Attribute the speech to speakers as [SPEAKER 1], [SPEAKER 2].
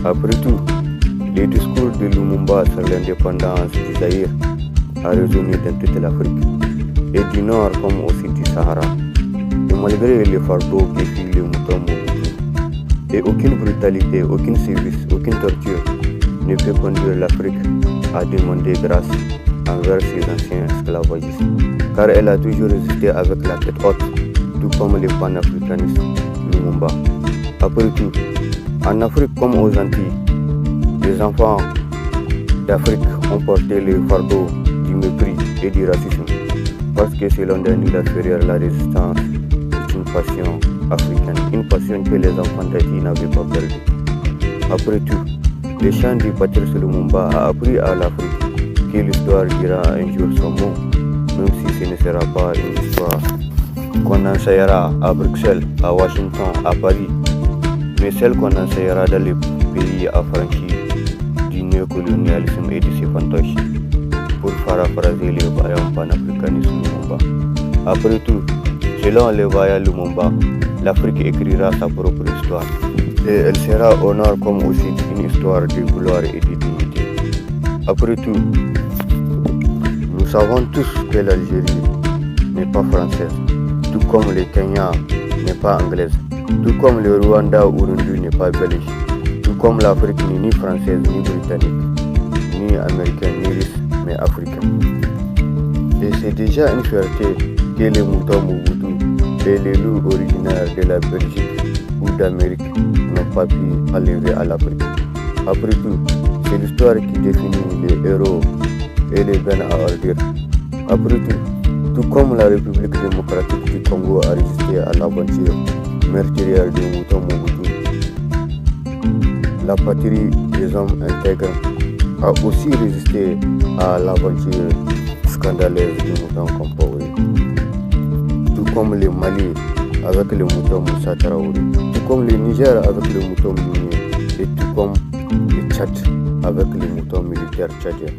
[SPEAKER 1] Après tout, les discours de Lumumba sur l'indépendance du Zaïre a résonné dans toute l'Afrique, et du Nord comme aussi du Sahara. Et malgré les fardeaux que fit le mouton Mobutu, et aucune brutalité, aucun service, aucune torture ne peut conduire l'Afrique à demander grâce envers ses anciens esclavagistes, car elle a toujours résisté avec la tête haute, tout comme les panafricanistes Lumumba. Après tout, en Afrique comme aux Antilles, les enfants d'Afrique ont porté le fardeau du mépris et du racisme, parce que selon Denis Laferrière, la résistance est une passion africaine, une passion que les enfants d'Haïti n'avaient pas perdue. Après tout, le chant du Patrice Lumumba a appris à l'Afrique que l'histoire dira un jour son mot, même si ce ne sera pas une histoire qu'on enseignera à Bruxelles, à Washington, à Paris, mais celle qu'on enseignera dans les pays affranchis du néocolonialisme et de ses fantoches, pour paraphraser les vaillants panafricanistes Lumumba. Après tout, selon les vaillants Lumumba, l'Afrique écrira sa propre histoire, et elle sera au nord comme aussi une histoire de gloire et de dignité. Après tout, nous savons tous que l'Algérie n'est pas française, tout comme le Kenya n'est pas anglaise, tout comme le Rwanda ou Burundi n'est pas belge, tout comme l'Afrique n'est ni française, ni britannique, ni américaine, ni russe, mais africaine. Et c'est déjà une fierté que les moutons Mobutu et les loups originaires de la Belgique ou d'Amérique n'ont pas pu enlever à l'Afrique. Après tout, c'est l'histoire qui définit les héros et les bennes à ordure. Après tout comme la République démocratique du Congo a résisté à l'aventure meurtrière de Mobutu Mobutu, la patrie des hommes intègres a aussi résisté à l'aventure scandaleuse de Mobutu Compaoré. Tout comme le Mali avec le Mobutu Moussa Traoré, tout comme le Niger avec le Mobutu Minier, et tout comme le Tchad avec le Mobutu militaire tchadien.